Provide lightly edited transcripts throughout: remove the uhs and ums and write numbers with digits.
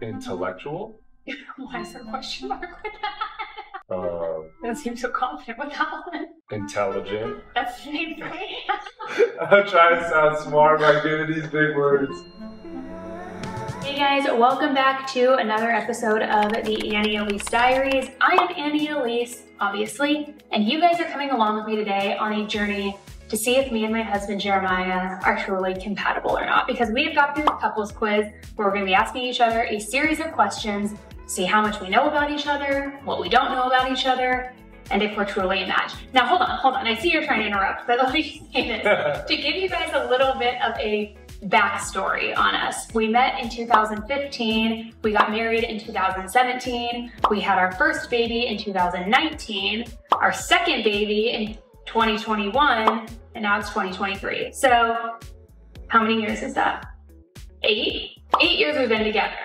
Intellectual? Why is there a question mark with that? Don't seem so confident with that one. Intelligent. That's the same for me. I'm trying to sound smart by giving these big words. Hey guys, welcome back to another episode of the Annie Elise Diaries. I am Annie Elise, obviously, and you guys are coming along with me today on a journey to see if me and my husband Jeremiah are truly compatible or not, because we have got through the couples quiz where we're going to be asking each other a series of questions to see how much we know about each other, what we don't know about each other, and if we're truly a match. Now hold on, I see you're trying to interrupt, but let me say this. To give you guys a little bit of a backstory on us. We met in 2015, we got married in 2017, we had our first baby in 2019, our second baby in 2021, and now it's 2023. So how many years is that? 8? 8 years we've been together.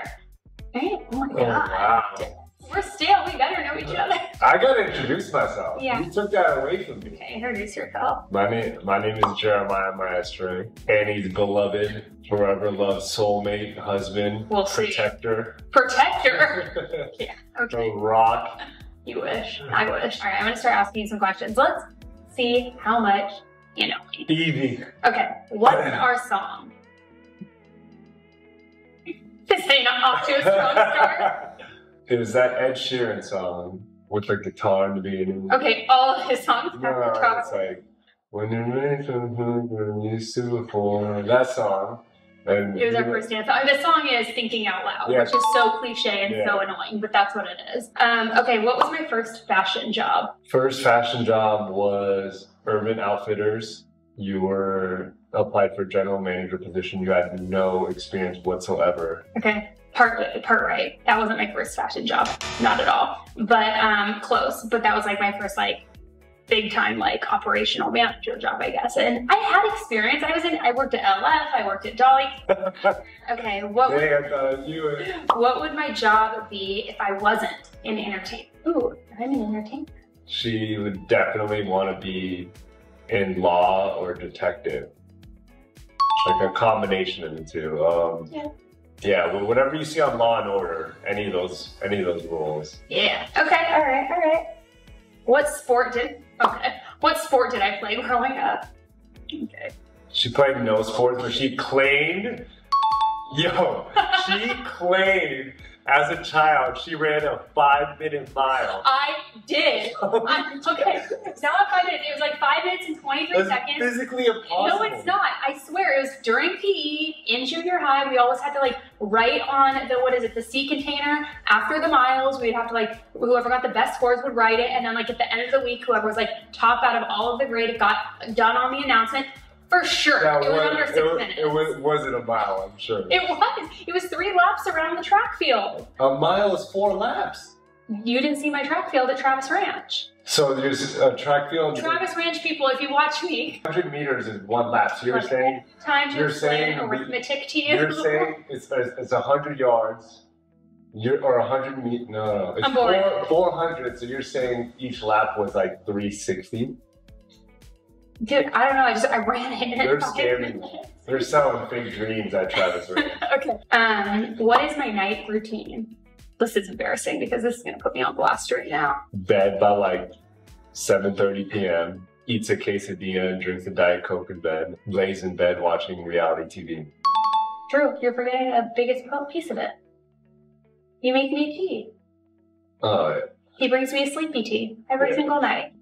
Right? Oh my God. Wow. We're stale, we better know each other. I gotta introduce myself. Yeah. You took that away from me. Okay, introduce yourself. My name is Jeremiah Maestro, Annie's beloved, forever loved soulmate, husband, We'll see. protector. Protector? Yeah, okay. The rock. You wish, I wish. All right, I'm gonna start asking you some questions. Let's see how much you know me. Evie. Okay, what's our song? This ain't off to a strong start. It was that Ed Sheeran song with the guitar in the beginning. Okay, all of his songs No, are it's like, when you're ready for used to before, that song. And It was our first dance song. The song is Thinking Out Loud, Yeah. which is so cliche and so annoying, but that's what it is. Okay, what was my first fashion job? First fashion job was Urban Outfitters. You were applied for general manager position. You had no experience whatsoever. Okay, part right. That wasn't my first fashion job, not at all. But close. But that was like my first big time operational manager job, I guess. And I had experience. I worked at LF. I worked at Dolly. Okay, what would my job be if I wasn't in entertainment? Ooh, I'm in entertainment. She would definitely want to be in law or detective. Like a combination of the two. Yeah, well, whatever you see on Law and Order, any of those roles. Yeah. Okay. All right. What sport did I play growing up? Okay. She played no sports, but she claimed. She claimed as a child she ran a 5-minute mile. I did. Okay. It's not 5 minutes. It was 5 minutes and 23 seconds. Physically impossible. No, it's not. I swear. It was during PE in junior high. We always had to write on the seat container after the miles. We'd have to whoever got the best scores would write it, and then at the end of the week, whoever was top out of all of the grade got done on the announcement. For sure. Now, it was under 6 minutes. It wasn't a mile, I'm sure. It was. It was 3 laps around the track field. A mile is 4 laps. You didn't see my track field at Travis Ranch. So there's a track field. Travis Ranch people, if you watch me. 100 meters is 1 lap. So you're saying. Time to explain arithmetic to you. You're saying it's 100 yards. Or 100 meters. No. It's I'm bored. 400. So you're saying each lap was 360. Dude, I don't know. I ran it. They're scamming. They're selling fake dreams at Travis Ranch. Okay. What is my night routine? This is embarrassing because this is gonna put me on blast right now. Bed by 7:30 p.m. Eats a quesadilla and drinks a Diet Coke in bed. Lays in bed watching reality TV. True. You're forgetting a biggest piece of it. You make me tea. Oh, yeah. He brings me a sleepy tea every single night.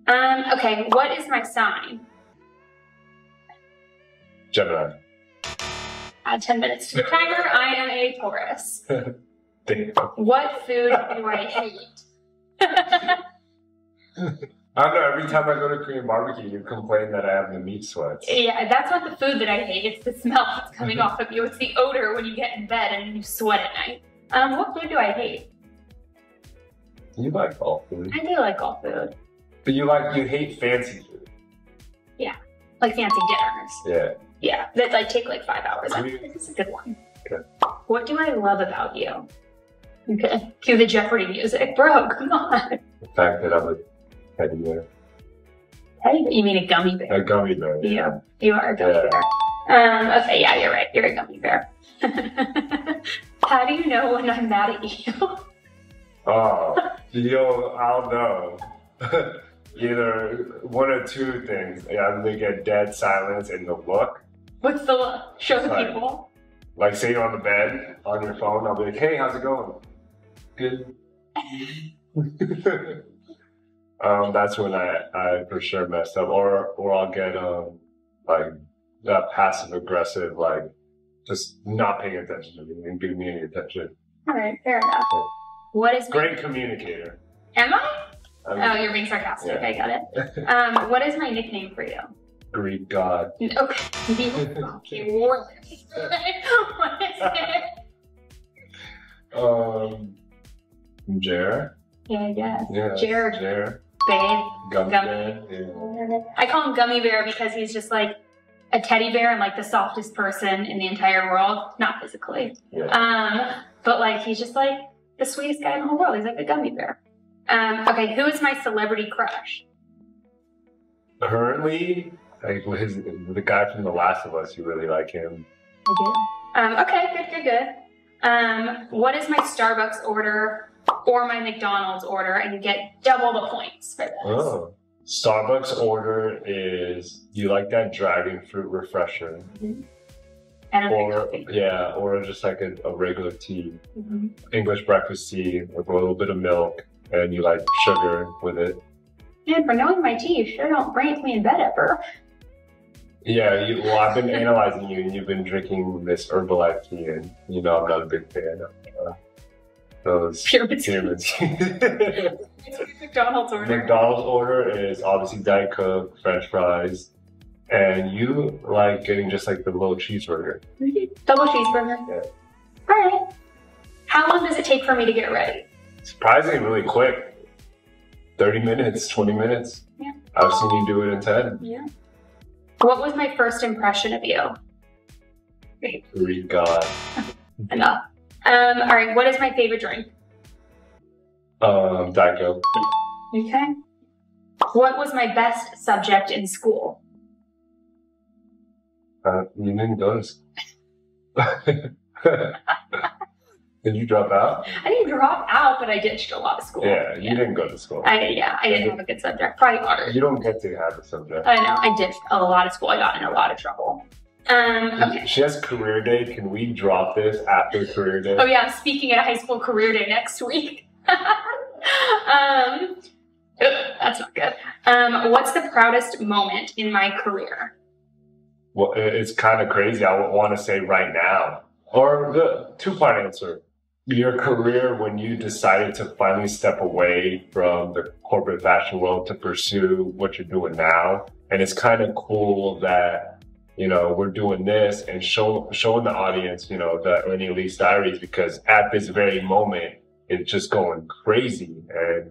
Okay. What is my sign? Gemini. Add 10 minutes to the timer. I am a Taurus. Damn. What food do I hate? I don't know, every time I go to Korean barbecue, you complain that I have the meat sweats. Yeah, that's not the food that I hate. It's the smell that's coming off of you. It's the odor when you get in bed and you sweat at night. What food do I hate? You like all food. I do like all food. But you hate fancy food. Yeah, like fancy dinners. Yeah. Yeah, that take 5 hours. This is a good one. Okay. What do I love about you? Okay, cue the Jeopardy music. Bro, come on. The fact that I'm a teddy bear. You mean a gummy bear? A gummy bear. Yeah, you are a gummy bear. Okay, yeah, you're right. You're a gummy bear. How do you know when I'm mad at you? Oh, I'll know. Either one or two things. I'm gonna get dead silence in the look. What's the look? Show the people. Like say you're on the bed, on your phone, I'll be like, hey, how's it going? Good. That's when I for sure messed up. Or I'll get like that passive aggressive, like just not paying attention to me and giving me any attention. Alright, fair enough. Yeah. What is Great communicator. Am I? Oh, you're being sarcastic. Yeah. I got it. What is my nickname for you? Greek god. Okay. Okay, war. What is it? Jer. Yeah, I guess. Yeah. Jer. Babe. Gummy bear. Yeah. I call him Gummy Bear because he's just like a teddy bear and like the softest person in the entire world. Not physically. Yeah. But like he's just like the sweetest guy in the whole world. He's like a gummy bear. Okay, who is my celebrity crush? Currently, like the guy from The Last of Us, you really like him. I do. Okay, good. What is my Starbucks order or my McDonald's order? And you get double the points for this. Oh. Starbucks order is, you like that dragon fruit refresher? Mm-hmm. And or just like a regular tea. Mm-hmm. English breakfast tea with a little bit of milk, and you like sugar with it. Man, for knowing my tea, you sure don't rank me in bed ever. Yeah, well, I've been analyzing you, and you've been drinking this Herbalife tea, and you know I'm not a big fan of those pyramid teas. McDonald's order. McDonald's order is obviously Diet Coke, French fries, and you like getting just like the little cheeseburger. Double cheeseburger. Yeah. All right. How long does it take for me to get ready? Surprisingly, really quick. 30 minutes, 20 minutes. Yeah. I've seen you do it in 10. Yeah. What was my first impression of you? Greek god. Enough. All right. What is my favorite drink? Diet Coke. Okay. What was my best subject in school? You didn't go to school. Did you drop out? I didn't drop out, but I ditched a lot of school. Yeah, you didn't go to school. I didn't have a good subject. Probably art. You don't get to have a subject. I know. I ditched a lot of school. I got in a lot of trouble. Okay. She has career day. Can we drop this after career day? Oh yeah, I'm speaking at a high school career day next week. That's not good. What's the proudest moment in my career? Well, it's kind of crazy. I would want to say right now. Or the two-part answer. Your career when you decided to finally step away from the corporate fashion world to pursue what you're doing now. And it's kind of cool that, you know, we're doing this and showing the audience, you know, the Elise Diaries, because at this very moment, it's just going crazy. And,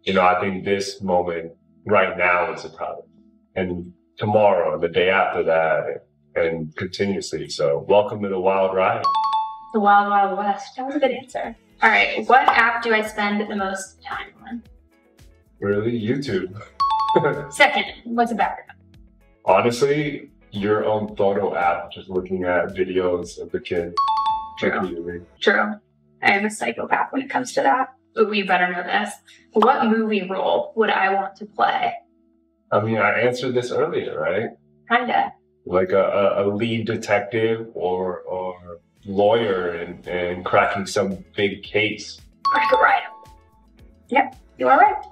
you know, I think this moment right now is the proudest. And tomorrow, the day after that, and continuously. So welcome to the wild ride. The Wild Wild West. That was a good answer. All right, what app do I spend the most time on? Really? YouTube. Second, what's a background? Honestly, your own photo app, just looking at videos of the kids. True. True. I am a psychopath when it comes to that. Ooh, you better know this. What movie role would I want to play? I mean, I answered this earlier, right? Kinda. Like a lead detective or lawyer and cracking some big case. Right. Yep, you are right.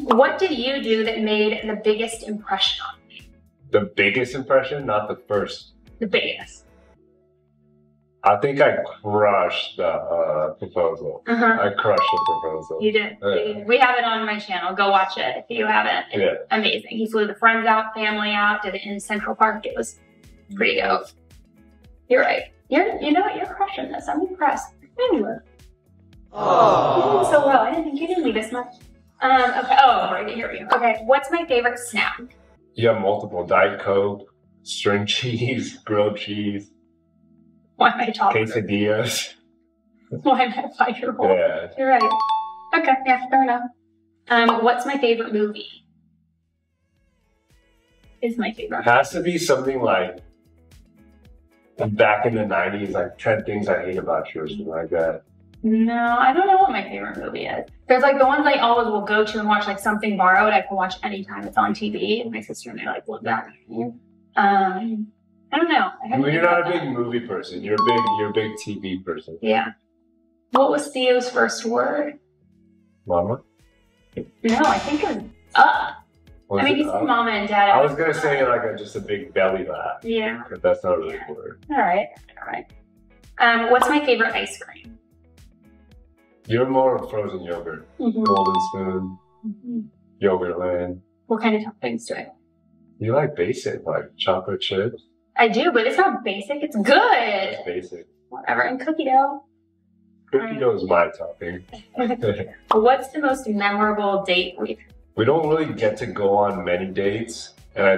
What did you do that made the biggest impression on me? The biggest impression, not the first. The biggest. I think I crushed the proposal. I crushed the proposal. You did. We have it on my channel. Go watch it if you haven't. It's amazing. He flew the friends out, family out, did it in Central Park. It was pretty dope. You're right. You know what? You're crushing this. I'm impressed. Anyway. Oh. You did so well. I didn't think you did me this much. Okay. Oh, right. Here we go. Okay. What's my favorite snack? You have multiple. Diet Coke, string cheese, grilled cheese. Why am I talking? Quesadillas. Why am I a 5-year-old? Yeah. You're right. Okay. Yeah. Fair enough. What's my favorite movie? Is my favorite. It has to be something like back in the 90s, like 10 things I hate about you or something like that. No, I don't know what my favorite movie is. There's like the ones I always will go to and watch, like Something Borrowed. I can watch anytime it's on TV. And my sister and I like love that movie. I don't know. Well, you're not a big movie person. You're a big TV person. Yeah. What was Theo's first word? Mama? No, I think it was I mean, he's mama and dad. I was gonna say like just a big belly laugh. Yeah. But that's not really a word. All right. What's my favorite ice cream? You're more of frozen yogurt. Golden Spoon, Yogurt Land. What kind of toppings do I like? You like basic, like chocolate chips? I do, but it's not basic. It's good. It's basic. Whatever. And cookie dough. Cookie dough is my topping. What's the most memorable date we've had? We don't really get to go on many dates, and I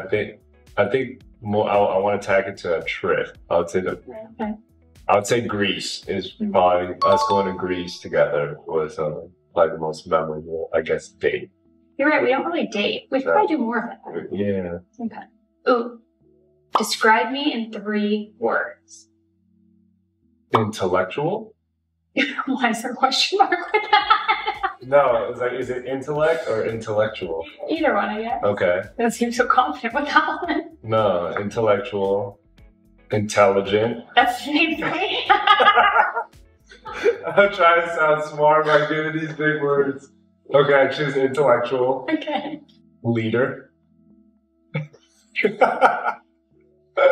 think more. I want to tag it to a trip. I would say Greece is probably us going to Greece together was like the most memorable, I guess, date. You're right. We don't really date. We should probably do more of that. Yeah. Okay. Ooh. Describe me in 3 words. Intellectual? Why is there a question mark with that? No, it's like, is it intellect or intellectual? Either one, I guess. Okay. Don't seem so confident with that one. No, intellectual, intelligent. That's the same thing. I'm trying to sound smart by giving these big words. Okay, I choose intellectual. Okay. Leader.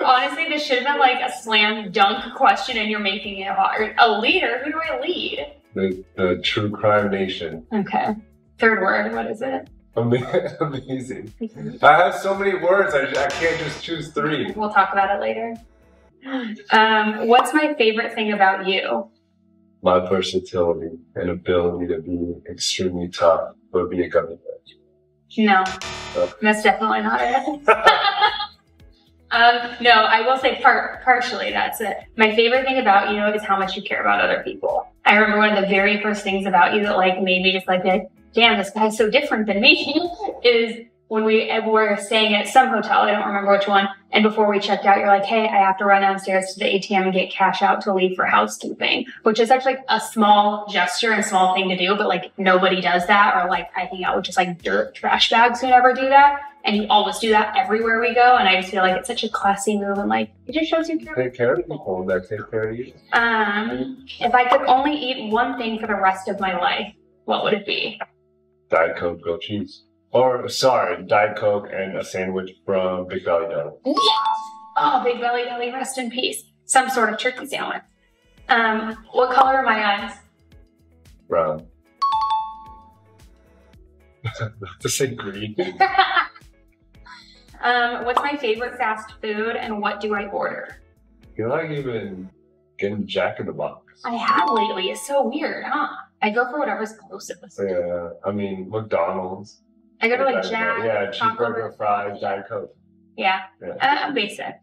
Honestly, this should have been like a slam dunk question and you're making it hard. A leader? Who do I lead? The True Crime Nation. Okay. 3rd word, what is it? Amazing. I have so many words, I can't just choose 3. We'll talk about it later. What's my favorite thing about you? My versatility and ability to be extremely tough or be a gummy bear. No, that's definitely not it. No, I will say partially that's it. My favorite thing about you is how much you care about other people. I remember one of the very first things about you that like made me just like, damn, this guy's so different than me is when we were staying at some hotel, I don't remember which one, and before we checked out, you're like, hey, I have to run downstairs to the ATM and get cash out to leave for housekeeping, which is actually like a small gesture and small thing to do, but like nobody does that, or like I hang out with just like dirt trash bags who never do that, and you always do that everywhere we go, and I just feel like it's such a classy move, and like, it just shows you care. Take care of people that take care of you. If I could only eat one thing for the rest of my life, what would it be? Diet Coke, grilled cheese. Or, sorry, Diet Coke and a sandwich from Big Belly Deli. Yes! Oh, Big Belly Deli, rest in peace. Some sort of turkey sandwich. What color are my eyes? Brown. Not to say green. What's my favorite fast food and what do I order? You're like even getting Jack in the Box. I have lately. It's so weird, huh? I go for whatever's closest. Yeah, I mean, McDonald's. I go to like Jack. Yeah, cheeseburger, fries, Diet Coke. Yeah. Basic.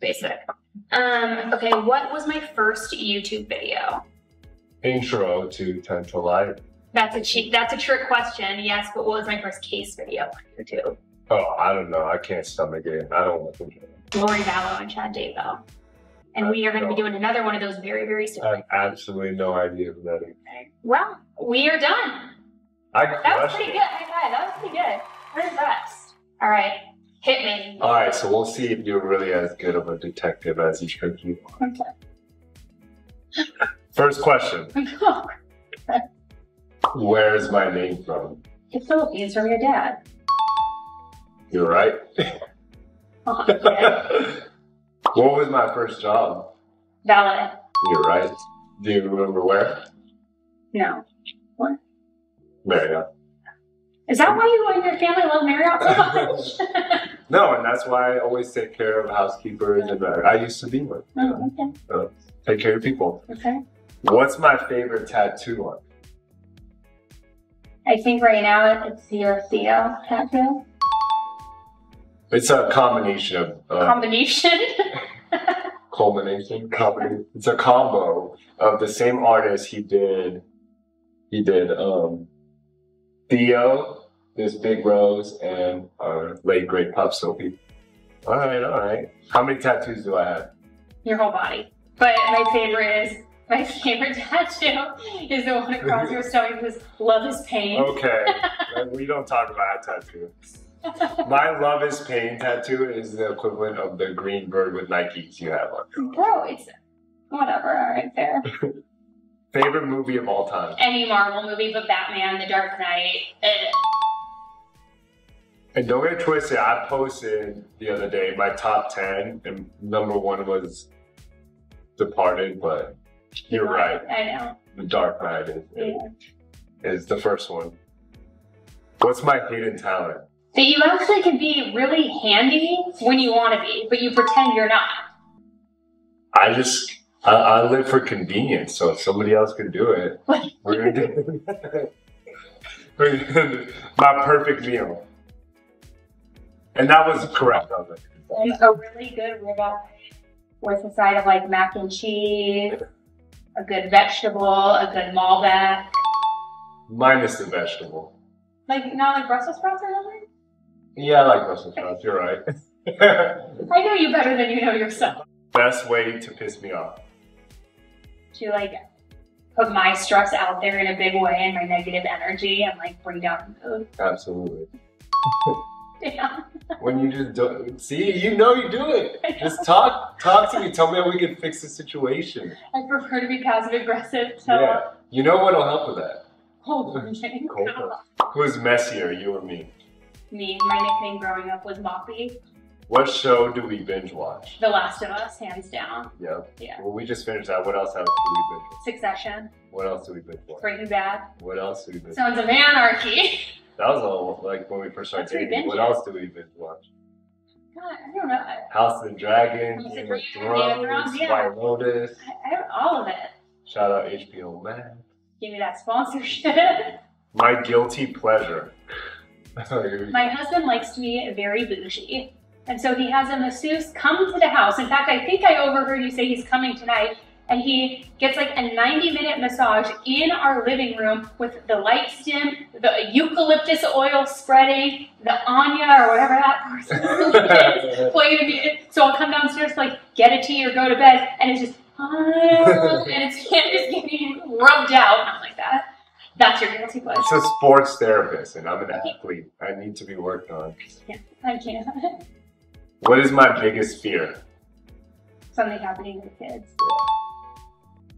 Okay, what was my first YouTube video? Intro to 10 to Life. That's a trick question, yes, but what was my first case video on YouTube? Oh, I don't know. I can't stomach it. I don't want to. Lori Vallow and Chad Daybell. And we are going to be doing another one of those very, very soon. I have absolutely no idea who that is. Well, we are done. That was pretty good. High five. That was pretty good. We're impressed. All right. Hit me. All right. So we'll see if you're really as good of a detective as you think you are. Okay. First question. Where is my name from? The Philippines, from your dad. You're right. Okay. What was my first job? Valet. You're right. Do you remember where? No. What? Marriott. Is that why you and your family love Marriott so much? No, and that's why I always take care of housekeepers, and I used to be one. Oh, okay. So, take care of people. Okay. What's my favorite tattoo on? I think right now it's your Theo tattoo. It's a combination of... Combination? Culmination? Combination. It's a combo of the same artist. He did Theo, this Big Rose, and our late great Pop Sophie. All right. How many tattoos do I have? Your whole body. But my favorite tattoo is the one across your stomach because love is pain. Okay, we don't talk about that tattoo. My love is pain tattoo is the equivalent of the green bird with Nikes you have on your arm. Bro, it's whatever, alright, fair. Favorite movie of all time? Any Marvel movie but Batman, The Dark Knight. And don't get it twisted, I posted the other day my top 10, and number 1 was Departed, but you're right. I know. The Dark Knight is the first one. What's my hidden talent? That you actually can be really handy when you want to be, but you pretend you're not. I live for convenience, so if somebody else could do it, we're gonna do it. My perfect meal. And that was correct. I was like, a really good ribeye with a side of like mac and cheese, a good vegetable, a good Malbec. minus the vegetable. Like, not like Brussels sprouts or something? Yeah, I like Brussels sprouts, you're right. I know you better than you know yourself. Best way to piss me off. To like put my stress out there in a big way and my negative energy and like bring down the mood. Absolutely. Yeah. When you just don't see, you know you do it. Just talk to me. Tell me how we can fix the situation. I prefer to be passive aggressive. So yeah. You know what'll help with that? Hold on, Jane. Who's messier, you or me? Me. My nickname growing up was Moppy. What show do we binge watch? The Last of Us, hands down. Yep. Yeah. Well, we just finished that. What else do we binge watch? Succession. What else do we binge watch? Breaking Bad. What else do we binge watch? Sons of Anarchy. That was all like when we first started dating. What else do we binge watch? God, I don't know. House of the Dragon, House of Game of Thrones, Thrones, yeah. White Lotus. All of it. Shout out HBO Max. Give me that sponsorship. My guilty pleasure. My husband likes to be very bougie. And so he has a masseuse come to the house. In fact, I think I overheard you say he's coming tonight. And he gets like a 90-minute massage in our living room with the lights dim, the eucalyptus oil spreading, the Anya or whatever that person is playing the music. So I'll come downstairs to like get a tea or go to bed, and it's just, and it's just getting rubbed out. And I'm like, that's your guilty pleasure. It's a sports therapist, and I'm an athlete. I need to be worked on. Yeah, I can't. What is my biggest fear? Something happening to the kids.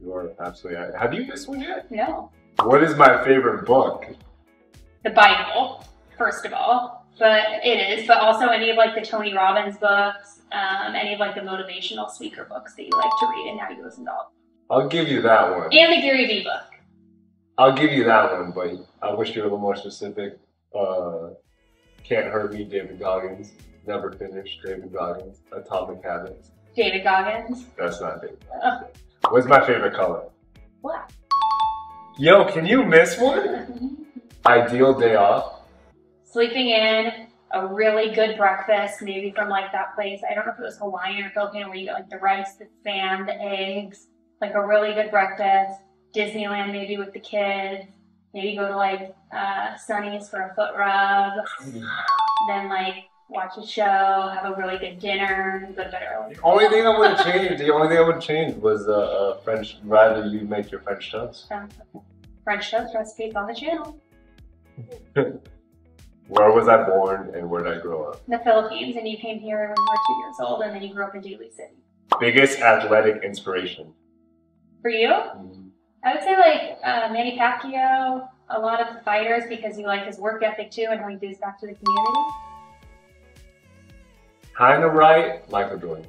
You are absolutely right. Have you missed one yet? No. What is my favorite book? The Bible, first of all. But it is. But also any of like the Tony Robbins books, any of like the motivational speaker books that you like to read and how you listen to all. I'll give you that one. And the Gary Vee book. I'll give you that one, but I wish you were a little more specific. Can't Hurt Me, David Goggins. Never Finished, David Goggins. Atomic Habits. David Goggins. That's not David Goggins. What's my favorite color? Black. Yo, can you miss one? Ideal day off. Sleeping in, a really good breakfast, maybe from like that place. I don't know if it was Hawaiian or Filipino where you get like the rice, the spam, the eggs, like a really good breakfast. Disneyland maybe with the kids. Maybe go to like Sunny's for a foot rub. Then like watch a show, have a really good dinner, go to bed early. The only thing I would change was French. Rather you make your French toast. French toast recipes on the channel. Where was I born and where did I grow up? In the Philippines, and you came here when you were 2 years old, and then you grew up in Daly City. Biggest athletic inspiration? For you? I would say like Manny Pacquiao, a lot of the fighters, because you like his work ethic too and how he gives back to the community. Kind of right, Michael Jordan.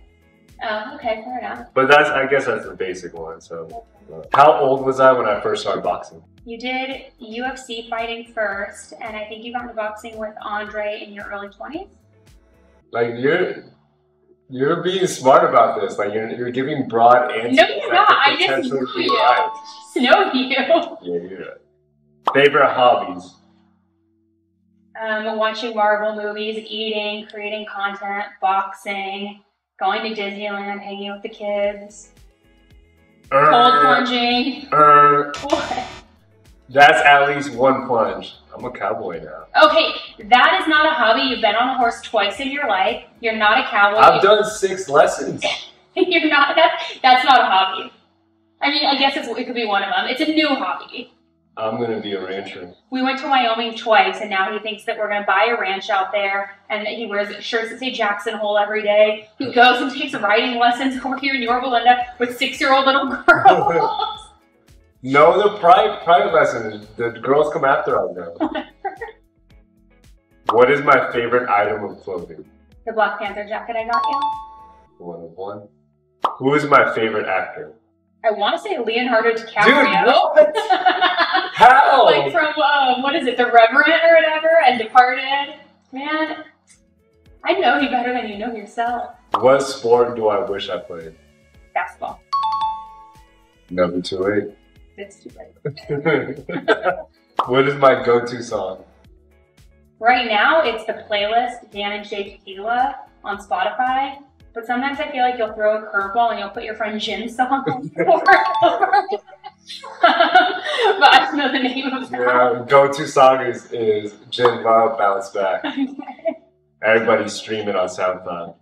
Oh, okay, fair enough. But I guess that's the basic one. So, how old was I when I first started boxing? You did UFC fighting first, and I think you got into boxing with Andre in your early 20s. Like you're being smart about this. Like you're giving broad answers. No, you're not. I just know you. Right. I just know you. Yeah, you're right. Favorite hobbies? Watching Marvel movies, eating, creating content, boxing, going to Disneyland, hanging with the kids, cold plunging. What? That's at least one plunge. I'm a cowboy now. Okay, that is not a hobby. You've been on a horse twice in your life. You're not a cowboy. I've done 6 lessons. You're not, that's not a hobby. I mean, I guess it could be one of them. It's a new hobby. I'm gonna be a rancher. We went to Wyoming twice, and now he thinks that we're gonna buy a ranch out there, and he wears shirts that say Jackson Hole every day. He goes and takes riding lessons over here in Yorba Linda with 6-year-old little girls. No, the private lessons. The girls come after us now. What is my favorite item of clothing? The Black Panther jacket I got you. One of one. Who is my favorite actor? I want to say Leonardo DiCaprio. Dude, what? How? Like from, what is it, The Reverend or whatever, and Departed. Man, I know you better than you know yourself. What sport do I wish I played? Basketball. Number 28. It's too late. What is my go-to song? Right now, it's the playlist Dan and Shay Tequila on Spotify. But sometimes I feel like you'll throw a curveball and you'll put your friend Jim's song over. But I don't know the name of that. Yeah, go-to song is Jim Love Bounce Back. Okay. Everybody's streaming on SoundCloud.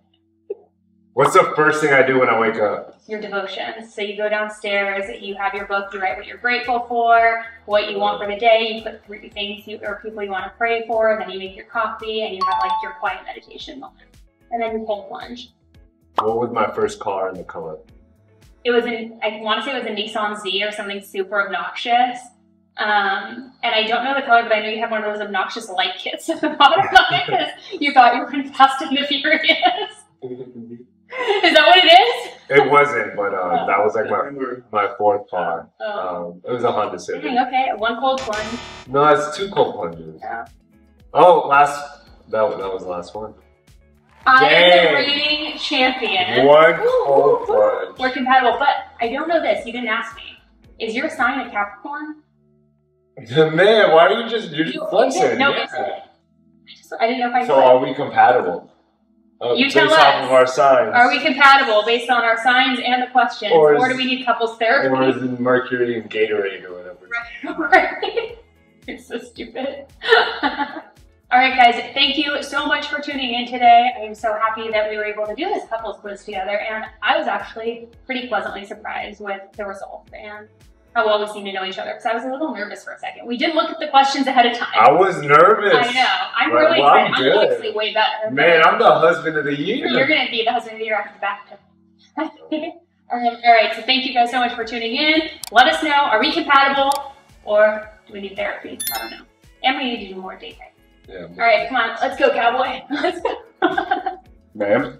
What's the first thing I do when I wake up? Your devotions. So you go downstairs, you have your book, you write what you're grateful for, what you want for the day, you put 3 things or people you want to pray for, then you make your coffee, and you have like your quiet meditation moment. And then you cold plunge. What was my first car in the color? It was I want to say it was a Nissan Z or something super obnoxious. And I don't know the color, but I know you have one of those obnoxious light kits at the bottom of it because you thought you were in Fast and the Furious. Is that what it is? It wasn't, but that was like my 4th car. Oh. It was a Honda Civic. Okay, 1 cold plunge. No, that's 2 cold plunges. Yeah. Oh, that was the last one. I am the Dang. reigning champion. 1 cold plunge. We're compatible, but I don't know this. You didn't ask me. Is your sign a Capricorn? Man, why are you're just flexing? No, Yeah. it's it. I didn't know if I So could. are we compatible? You based tell off us. of our signs. Are we compatible based on our signs and the questions, or do we need couples therapy? Or is it Mercury and Gatorade or whatever? Right. You're so stupid. All right, guys, thank you so much for tuning in today. I am so happy that we were able to do this couples quiz together, and I was actually pretty pleasantly surprised with the results and how well we seem to know each other, because I was a little nervous for a second. We did look at the questions ahead of time. I was nervous. I know. I'm really excited. I'm obviously way better. Man, I'm the husband of the year. You're going to be the husband of the year after the back. All right, so thank you guys so much for tuning in. Let us know, are we compatible or do we need therapy? I don't know. And we need to do more dating. Yeah. All right, come on. Let's go, cowboy. Let's go. Ma'am?